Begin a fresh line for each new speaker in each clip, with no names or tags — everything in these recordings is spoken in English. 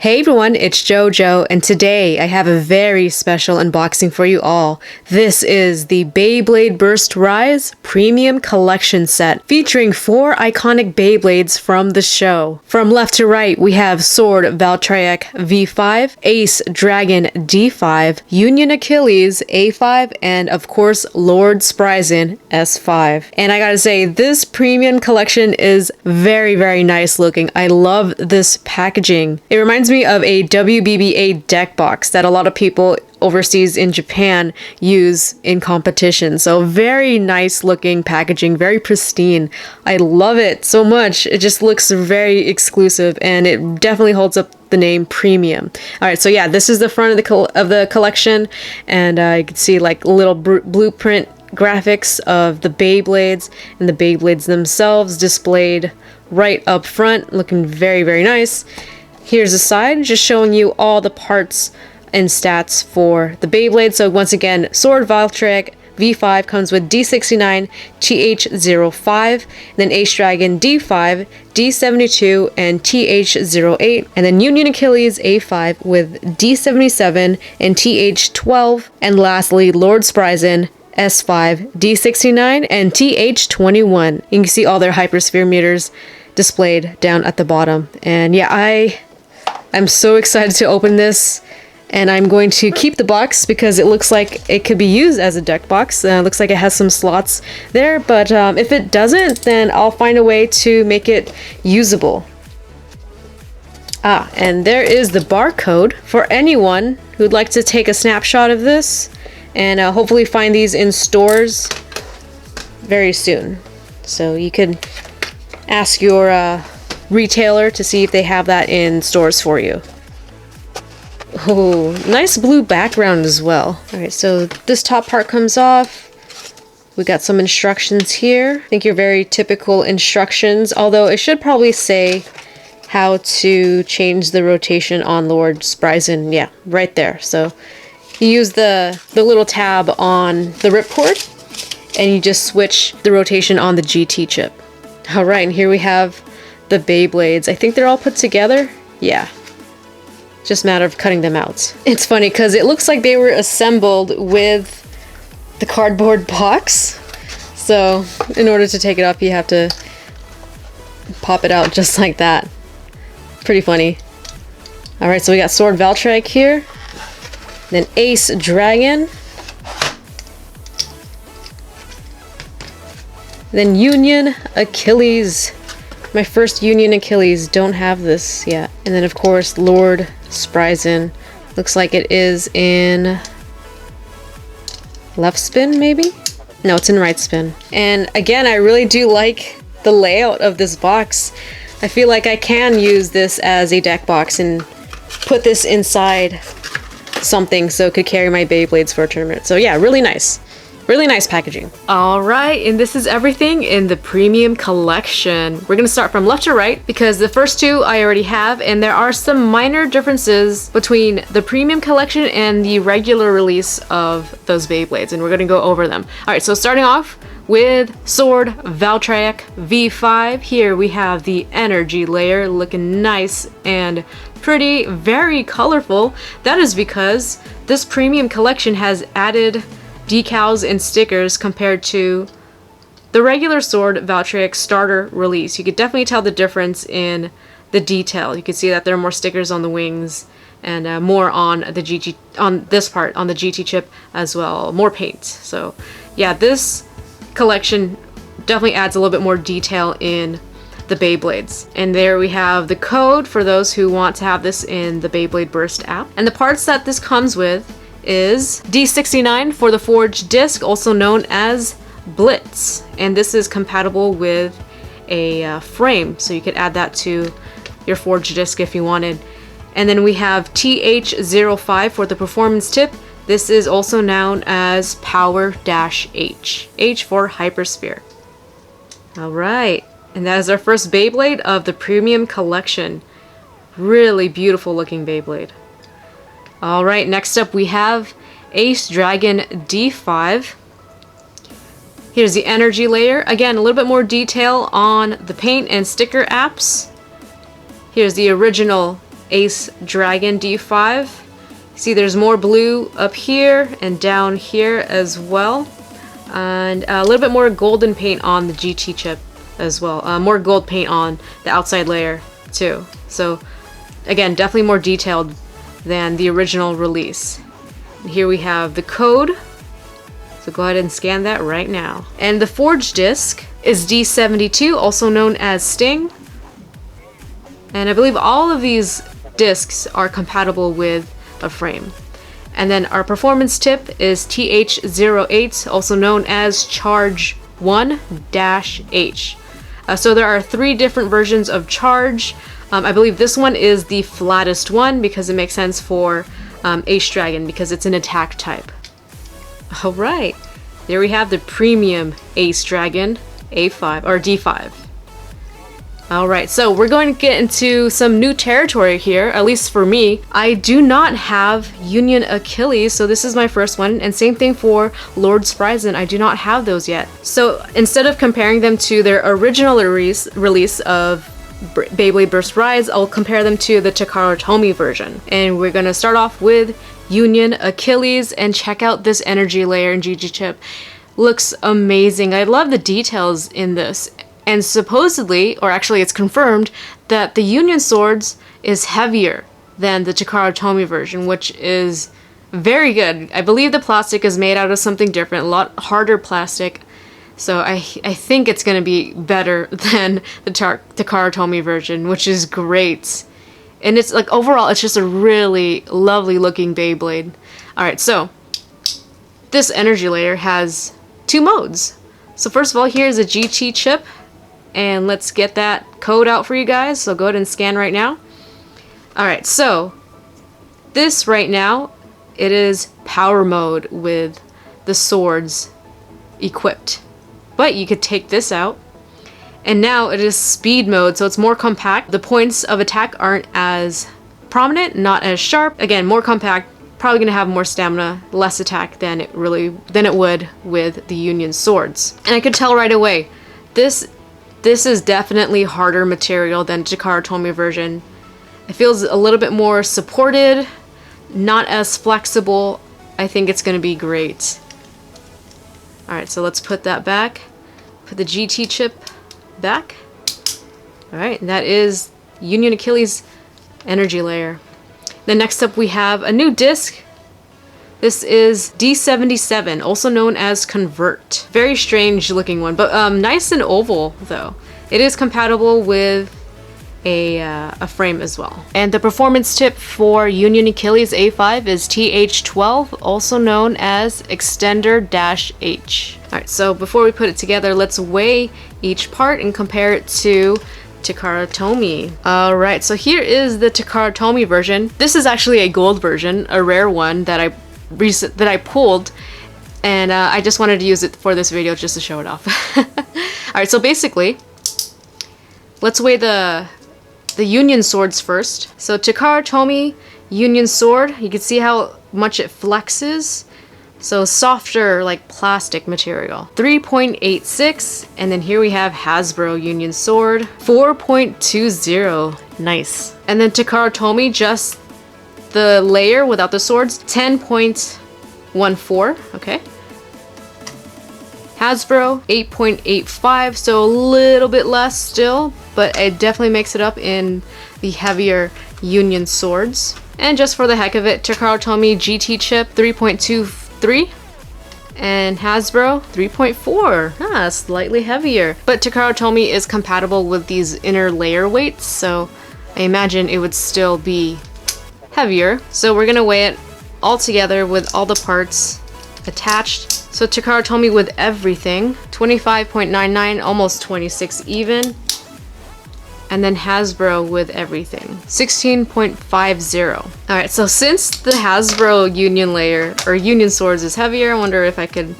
Hey everyone, it's JoJo, and today I have a very special unboxing for you all. This is the Beyblade Burst Rise Premium Collection Set, featuring 4 iconic Beyblades from the show. From left to right, we have Sword Valtryek V5, Ace Dragon D5, Union Achilles A5, and of course Lord Spryzen S5. And I gotta say, this premium collection is very nice looking. I love this packaging. It reminds me of a WBBA deck box that a lot of people overseas in Japan use in competition. So very nice looking packaging, very pristine. I love it so much. It just looks very exclusive and it definitely holds up the name premium. All right, so yeah, this is the front of the collection, and you can see like little blueprint graphics of the Beyblades and the Beyblades themselves displayed right up front, looking very nice. Here's the side, just showing you all the parts and stats for the Beyblade. So once again, Sword Valtryek V5 comes with D69, TH05, then Ace Dragon D5, D72, and TH08, and then Union Achilles A5 with D77 and TH12, and lastly Lord Spryzen S5, D69, and TH21. You can see all their hypersphere meters displayed down at the bottom. And yeah, I'm so excited to open this, and I'm going to keep the box because it looks like it could be used as a deck box. Looks like it has some slots there, but if it doesn't, then I'll find a way to make it usable. And there is the barcode for anyone who'd like to take a snapshot of this and hopefully find these in stores very soon. So you could ask your retailer to see if they have that in stores for you. Oh, nice blue background as well. Alright, so this top part comes off. We got some instructions here. I think your very typical instructions, although it should probably say how to change the rotation on Lord Spryzen. Yeah, right there. So you use the little tab on the ripcord, and you just switch the rotation on the GT chip. Alright, and here we have the Beyblades. I think they're all put together. Yeah. Just a matter of cutting them out. It's funny because it looks like they were assembled with the cardboard box. So in order to take it off, you have to pop it out just like that. Pretty funny. Alright, so we got Sword Valtryek here. Then Ace Dragon. Then Union Achilles. My first Union Achilles, don't have this yet. And then of course Lord Spryzen. Looks like it is in left spin maybe? No, it's in right spin. And again, I really do like the layout of this box. I feel like I can use this as a deck box and put this inside something so it could carry my Beyblades for a tournament. So yeah, really nice. Really nice packaging. Alright, and this is everything in the premium collection. We're gonna start from left to right because the first two I already have, and there are some minor differences between the premium collection and the regular release of those Beyblades, and we're gonna go over them. Alright, so starting off with Sword Valtryek V5. Here we have the energy layer looking nice and pretty, very colorful. That is because this premium collection has added decals and stickers compared to the regular Sword Valtryek starter release. You could definitely tell the difference in the detail. You can see that there are more stickers on the wings and more on the GT, on this part, on the GT chip as well, more paint. So yeah, this collection definitely adds a little bit more detail in the Beyblades. And there we have the code for those who want to have this in the Beyblade Burst app. And the parts that this comes with is D69 for the forged disc, also known as Blitz, and this is compatible with a frame, so you could add that to your forged disc if you wanted. And then we have TH05 for the performance tip. This is also known as Power-H, H for Hypersphere. Alright, and that is our first Beyblade of the premium collection. Really beautiful looking Beyblade. Alright, next up we have Ace Dragon D5. Here's the energy layer. Again, a little bit more detail on the paint and sticker apps. Here's the original Ace Dragon D5. See, there's more blue up here and down here as well. And a little bit more golden paint on the GT chip as well. More gold paint on the outside layer too. So again, definitely more detailed than the original release. And here we have the code. So go ahead and scan that right now. And the forged disc is D72, also known as Sting. And I believe all of these discs are compatible with a frame. And then our performance tip is TH08, also known as Charge 1-H. So there are 3 different versions of Charge. I believe this one is the flattest one because it makes sense for Ace Dragon because it's an attack type. Alright, there we have the premium Ace Dragon A5 or D5. Alright, so we're going to get into some new territory here, at least for me. I do not have Union Achilles, so this is my first one, and same thing for Lord Spryzen, I do not have those yet. So instead of comparing them to their original release of Beyblade Burst Rise, I'll compare them to the Takara Tomy version. And we're going to start off with Union Achilles, and check out this energy layer and GG chip. Looks amazing. I love the details in this. And supposedly, or actually it's confirmed, that the Union Swords is heavier than the Takara Tomy version, which is very good. I believe the plastic is made out of something different, a lot harder plastic. So I think it's going to be better than the Takara Tomy version, which is great. And it's like, overall, it's just a really lovely looking Beyblade. Alright, so this energy layer has 2 modes. So first of all, here's a GT chip. And let's get that code out for you guys. So go ahead and scan right now. Alright, so this right now, it is power mode with the swords equipped. But you could take this out. And now it is speed mode, so it's more compact. The points of attack aren't as prominent, not as sharp. Again, more compact, probably gonna have more stamina, less attack than it would with the Union Swords. And I could tell right away, this is definitely harder material than Takara Tomy version. It feels a little bit more supported, not as flexible. I think it's gonna be great. Alright, so let's put that back. Put the GT chip back. Alright, and that is Union Achilles energy layer. Then next up we have a new disc. This is D77, also known as Convert. Very strange looking one, but nice and oval though. It is compatible with a frame as well. And the performance tip for Union Achilles A5 is TH12, also known as Extender-H. Alright, so before we put it together, let's weigh each part and compare it to Takara Tomy. Alright, so here is the Takara Tomy version. This is actually a gold version, a rare one that I pulled, and I just wanted to use it for this video just to show it off. Alright, so basically, let's weigh the Union Swords first. So Takara Tomy Union Sword, you can see how much it flexes. So softer, like plastic material. 3.86, and then here we have Hasbro Union Sword, 4.20. Nice. And then Takara Tomy, just the layer without the swords, 10.14. Okay. Hasbro, 8.85, so a little bit less still, but it definitely makes it up in the heavier Union Swords. And just for the heck of it, Takara Tomy GT chip, 3.23, and Hasbro, 3.4. Slightly heavier. But Takara Tomy is compatible with these inner layer weights, so I imagine it would still be heavier. So we're gonna weigh it all together with all the parts attached. So Takara Tomy with everything, 25.99, almost 26 even. And then Hasbro with everything, 16.50. Alright, so since the Hasbro Union layer, or Union Swords, is heavier, I wonder if I could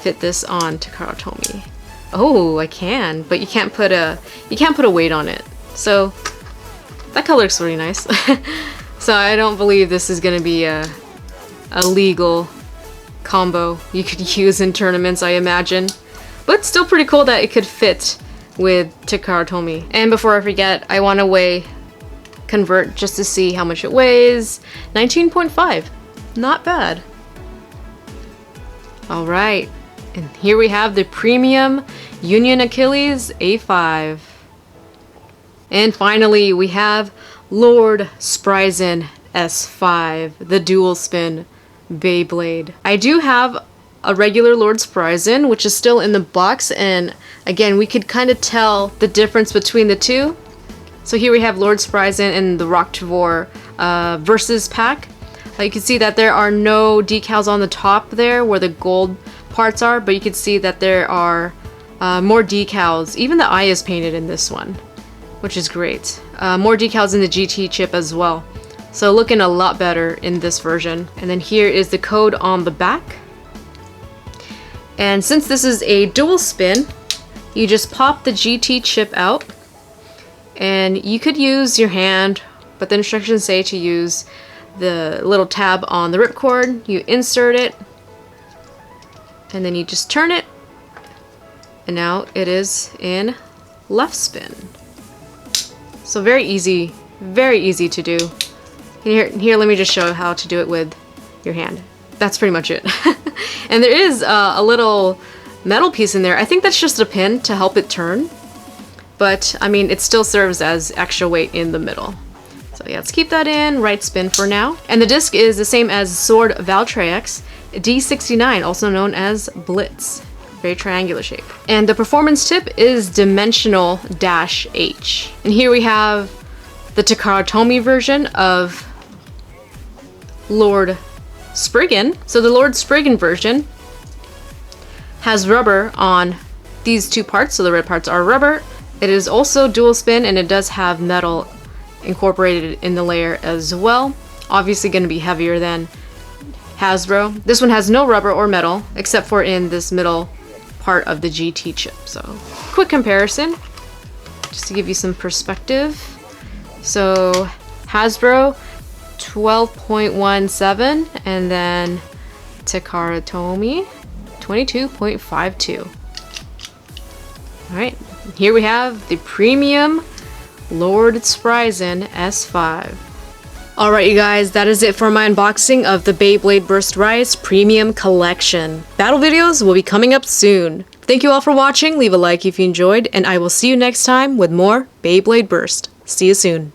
fit this on Takara Tomy. Oh, I can, but you can't put a weight on it. So that color looks really nice. So I don't believe this is gonna be a legal combo you could use in tournaments, I imagine. But still pretty cool that it could fit with Takara Tomy. And before I forget, I want to weigh convert just to see how much it weighs. 19.5. Not bad. Alright, and here we have the Premium Union Achilles A5. And finally, we have Lord Spryzen S5, the dual spin Beyblade. I do have a regular Lord Spryzen, which is still in the box, and again, we could kind of tell the difference between the two. So here we have Lord Spryzen and the Rocktivore versus pack. You can see that there are no decals on the top there where the gold parts are, but you can see that there are more decals. Even the eye is painted in this one, which is great. More decals in the GT chip as well. So looking a lot better in this version. And then here is the code on the back. And since this is a dual spin, you just pop the GT chip out, and you could use your hand, but the instructions say to use the little tab on the ripcord. You insert it, and then you just turn it, and now it is in left spin. So very easy to do. Here, let me just show how to do it with your hand. That's pretty much it. And there is a little metal piece in there. I think that's just a pin to help it turn, but I mean, it still serves as extra weight in the middle. So yeah, let's keep that in right spin for now. And the disc is the same as Sword Valtryek's D69, also known as Blitz. Very triangular shape. And the performance tip is Dimensional -H. And here we have the Takara Tomy version of Lord Spriggan. So the Lord Spriggan version has rubber on these two parts, so the red parts are rubber. It is also dual spin, and it does have metal incorporated in the layer as well. Obviously going to be heavier than Hasbro. This one has no rubber or metal, except for in this middle part of the GT chip. So quick comparison, just to give you some perspective. So Hasbro 12.17, and then Takara Tomy 22.52. Alright, here we have the Premium Lord Spryzen S5. Alright you guys, that is it for my unboxing of the Beyblade Burst Rise Premium Collection. Battle videos will be coming up soon. Thank you all for watching, leave a like if you enjoyed, and I will see you next time with more Beyblade Burst. See you soon.